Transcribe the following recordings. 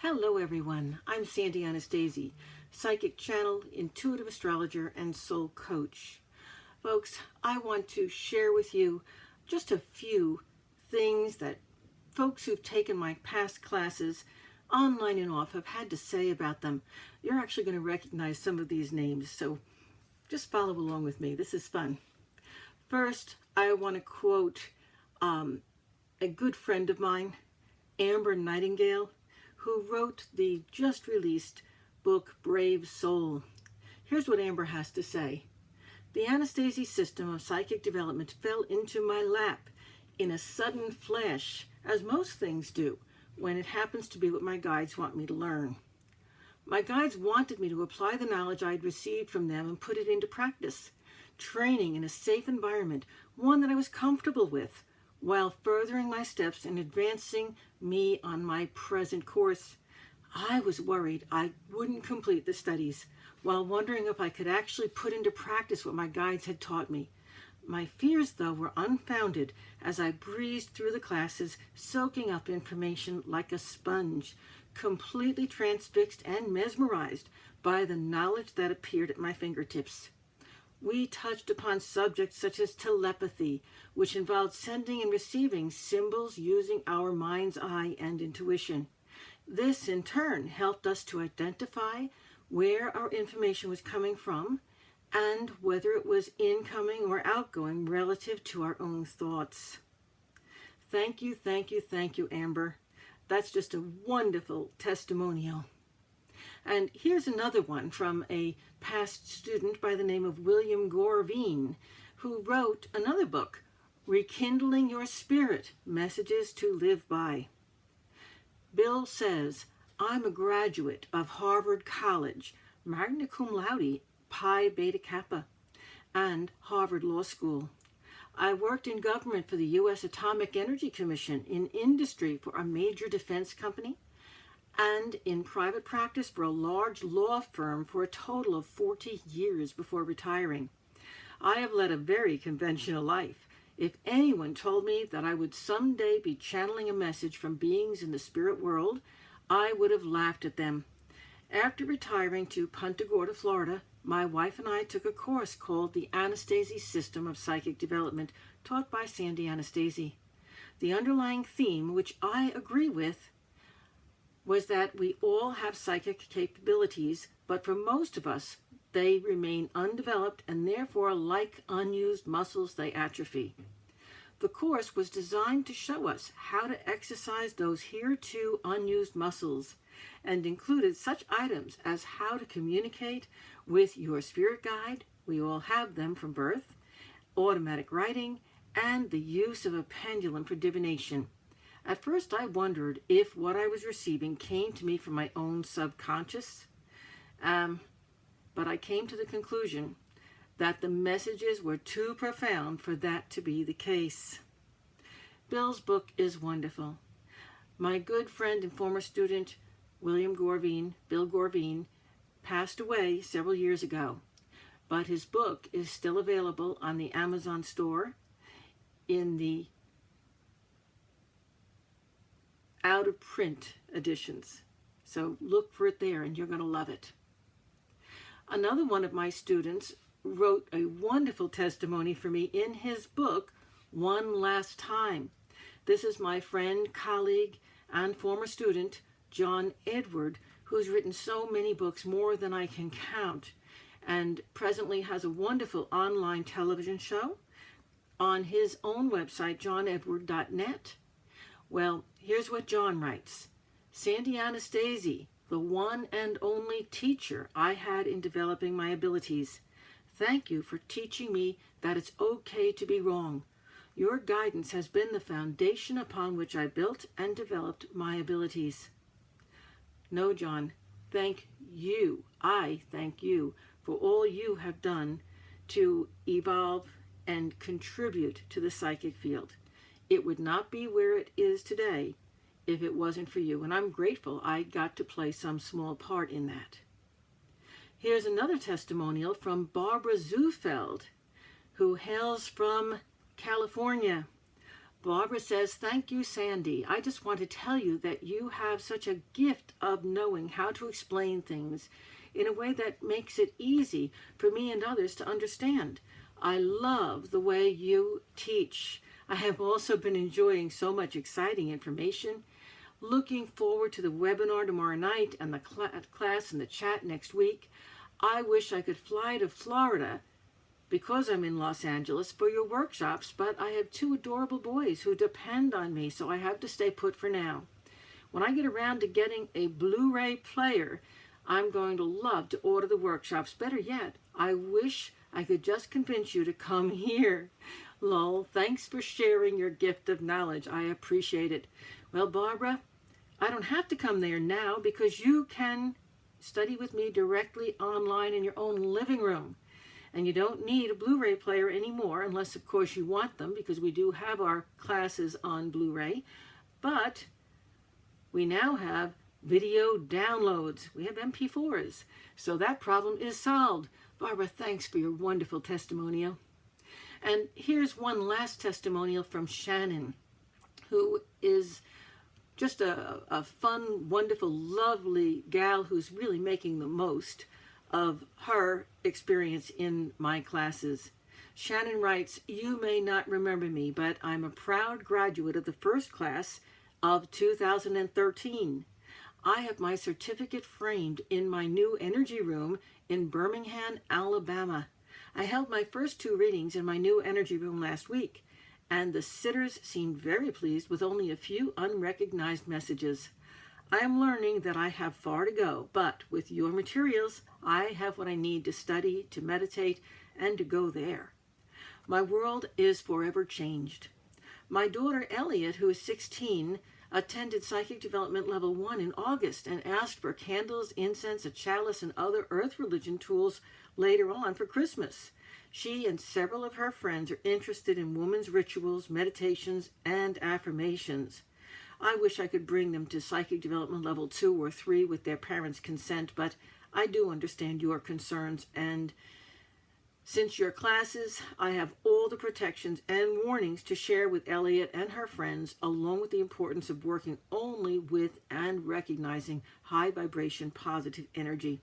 Hello everyone, I'm Sandy Anastasi, psychic channel, intuitive astrologer, and soul coach. Folks, I want to share with you just a few things that folks who've taken my past classes, online and off, have had to say about them. You're actually going to recognize some of these names, so just follow along with me. This is fun. First, I want to quote a good friend of mine, Nightingale, who wrote the just released book Brave Soul. Here's what Amber has to say. The Anastasi system of psychic development fell into my lap in a sudden flash, as most things do, when it happens to be what my guides want me to learn. My guides wanted me to apply the knowledge I had received from them and put it into practice, training in a safe environment, one that I was comfortable with, while furthering my steps and advancing me on my present course. I was worried I wouldn't complete the studies, while wondering if I could actually put into practice what my guides had taught me. My fears, though, were unfounded as I breezed through the classes, soaking up information like a sponge, completely transfixed and mesmerized by the knowledge that appeared at my fingertips. We touched upon subjects such as telepathy, which involved sending and receiving symbols using our mind's eye and intuition. This, in turn, helped us to identify where our information was coming from and whether it was incoming or outgoing relative to our own thoughts. Thank you, thank you, thank you, Amber. That's just a wonderful testimonial. And here's another one from a past student by the name of William Gorvine, who wrote another book, Rekindling Your Spirit, Messages to Live By. Bill says, I'm a graduate of Harvard College, magna cum laude, Pi Beta Kappa, and Harvard Law School. I worked in government for the U.S. Atomic Energy Commission, in industry for a major defense company, and in private practice for a large law firm for a total of 40 years before retiring. I have led a very conventional life. If anyone told me that I would someday be channeling a message from beings in the spirit world, I would have laughed at them. After retiring to Punta Gorda, Florida, my wife and I took a course called the Anastasi System of Psychic Development, taught by Sandy Anastasi. The underlying theme, which I agree with, was that we all have psychic capabilities, but for most of us, they remain undeveloped and therefore, like unused muscles, they atrophy. The course was designed to show us how to exercise those hereto unused muscles and included such items as how to communicate with your spirit guide, we all have them from birth, automatic writing, and the use of a pendulum for divination. At first, I wondered if what I was receiving came to me from my own subconscious, but I came to the conclusion that the messages were too profound for that to be the case. Bill's book is wonderful. My good friend and former student, Bill Gorvine, passed away several years ago, but his book is still available on the Amazon store in the out-of-print editions. So look for it there and you're going to love it. Another one of my students wrote a wonderful testimony for me in his book, One Last Time. This is my friend, colleague, and former student, John Edward, who's written so many books, more than I can count, and presently has a wonderful online television show on his own website, johnedward.net. Well, here's what John writes. Sandy Anastasi, the one and only teacher I had in developing my abilities. Thank you for teaching me that it's okay to be wrong. Your guidance has been the foundation upon which I built and developed my abilities. No, John, thank you. I thank you for all you have done to evolve and contribute to the psychic field. It would not be where it is today if it wasn't for you, and I'm grateful I got to play some small part in that. Here's another testimonial from Barbara Zufeld, who hails from California. Barbara says, thank you, Sandy. I just want to tell you that you have such a gift of knowing how to explain things in a way that makes it easy for me and others to understand. I love the way you teach. I have also been enjoying so much exciting information. Looking forward to the webinar tomorrow night and the class and the chat next week. I wish I could fly to Florida because I'm in Los Angeles for your workshops, but I have two adorable boys who depend on me, so I have to stay put for now. When I get around to getting a Blu-ray player, I'm going to love to order the workshops. Better yet, I wish I could just convince you to come here. Lol, thanks for sharing your gift of knowledge. I appreciate it. Well, Barbara, I don't have to come there now because you can study with me directly online in your own living room. And you don't need a Blu-ray player anymore, unless, of course, you want them, because we do have our classes on Blu-ray. But we now have video downloads. We have MP4s. So that problem is solved. Barbara, thanks for your wonderful testimonial. And here's one last testimonial from Shannon, who is just a fun, wonderful, lovely gal who's really making the most of her experience in my classes. Shannon writes, you may not remember me, but I'm a proud graduate of the first class of 2013. I have my certificate framed in my new energy room in Birmingham, Alabama. I held my first 2 readings in my new energy room last week, and the sitters seemed very pleased with only a few unrecognized messages. I am learning that I have far to go, but with your materials, I have what I need to study, to meditate, and to go there. My world is forever changed. My daughter Elliot, who is 16, attended Psychic Development Level 1 in August and asked for candles, incense, a chalice, and other earth religion tools later on for Christmas. She and several of her friends are interested in women's rituals, meditations, and affirmations. I wish I could bring them to Psychic Development Level 2 or 3 with their parents' consent, but I do understand your concerns, and since your classes, I have all the protections and warnings to share with Elliot and her friends, along with the importance of working only with and recognizing high vibration positive energy.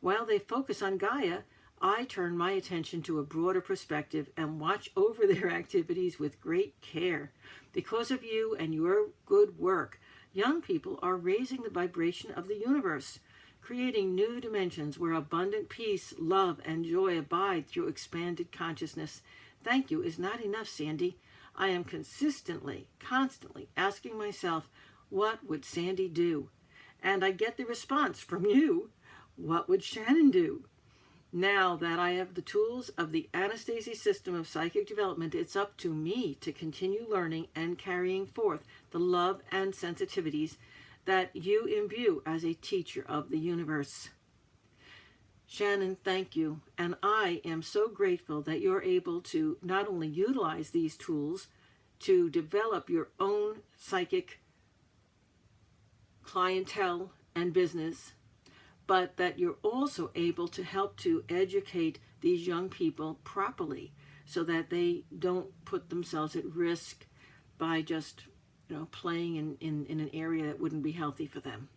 While they focus on Gaia, I turn my attention to a broader perspective and watch over their activities with great care. Because of you and your good work, young people are raising the vibration of the universe, creating new dimensions where abundant peace, love, and joy abide through expanded consciousness. Thank you is not enough, Sandy. I am constantly asking myself, what would Sandy do? And I get the response from you, what would Shannon do? Now that I have the tools of the Anastasi system of psychic development, it's up to me to continue learning and carrying forth the love and sensitivities that you imbue as a teacher of the universe. Shannon, thank you. And I am so grateful that you're able to not only utilize these tools to develop your own psychic clientele and business, but that you're also able to help to educate these young people properly so that they don't put themselves at risk by just playing in an area that wouldn't be healthy for them.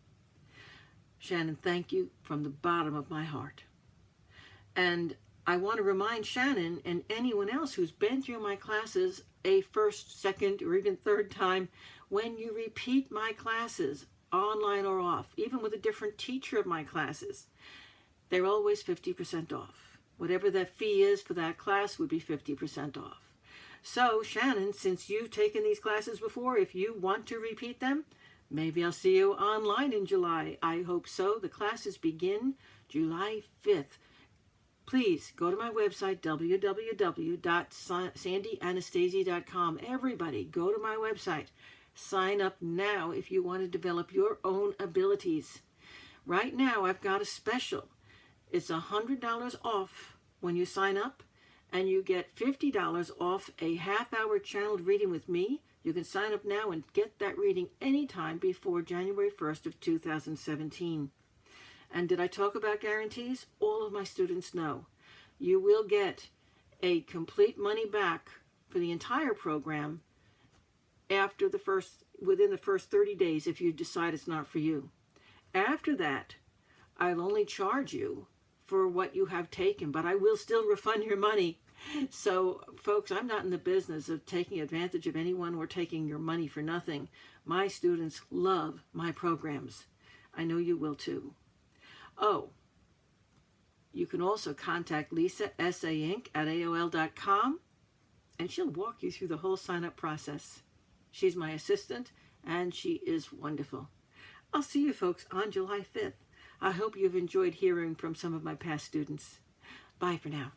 Shannon, thank you from the bottom of my heart. And I want to remind Shannon and anyone else who's been through my classes a first, second, or even third time, when you repeat my classes, online or off, even with a different teacher of my classes, they're always 50% off. Whatever that fee is for that class would be 50% off. So, Shannon, since you've taken these classes before, if you want to repeat them, maybe I'll see you online in July. I hope so. The classes begin July 5th. Please go to my website, www.sandyanastasi.com. Everybody, go to my website. Sign up now if you want to develop your own abilities. Right now, I've got a special. It's $100 off when you sign up, and you get $50 off a half-hour channeled reading with me. You can sign up now and get that reading anytime before January 1st of 2017. And did I talk about guarantees? All of my students know. You will get a complete money back for the entire program within the first 30 days if you decide it's not for you. After that, I'll only charge you for what you have taken, but I will still refund your money. So, folks, I'm not in the business of taking advantage of anyone or taking your money for nothing. My students love my programs. I know you will too. Oh, you can also contact Lisa, SAInc, at AOL.com, and she'll walk you through the whole sign-up process. She's my assistant, and she is wonderful. I'll see you folks on July 5th. I hope you've enjoyed hearing from some of my past students. Bye for now.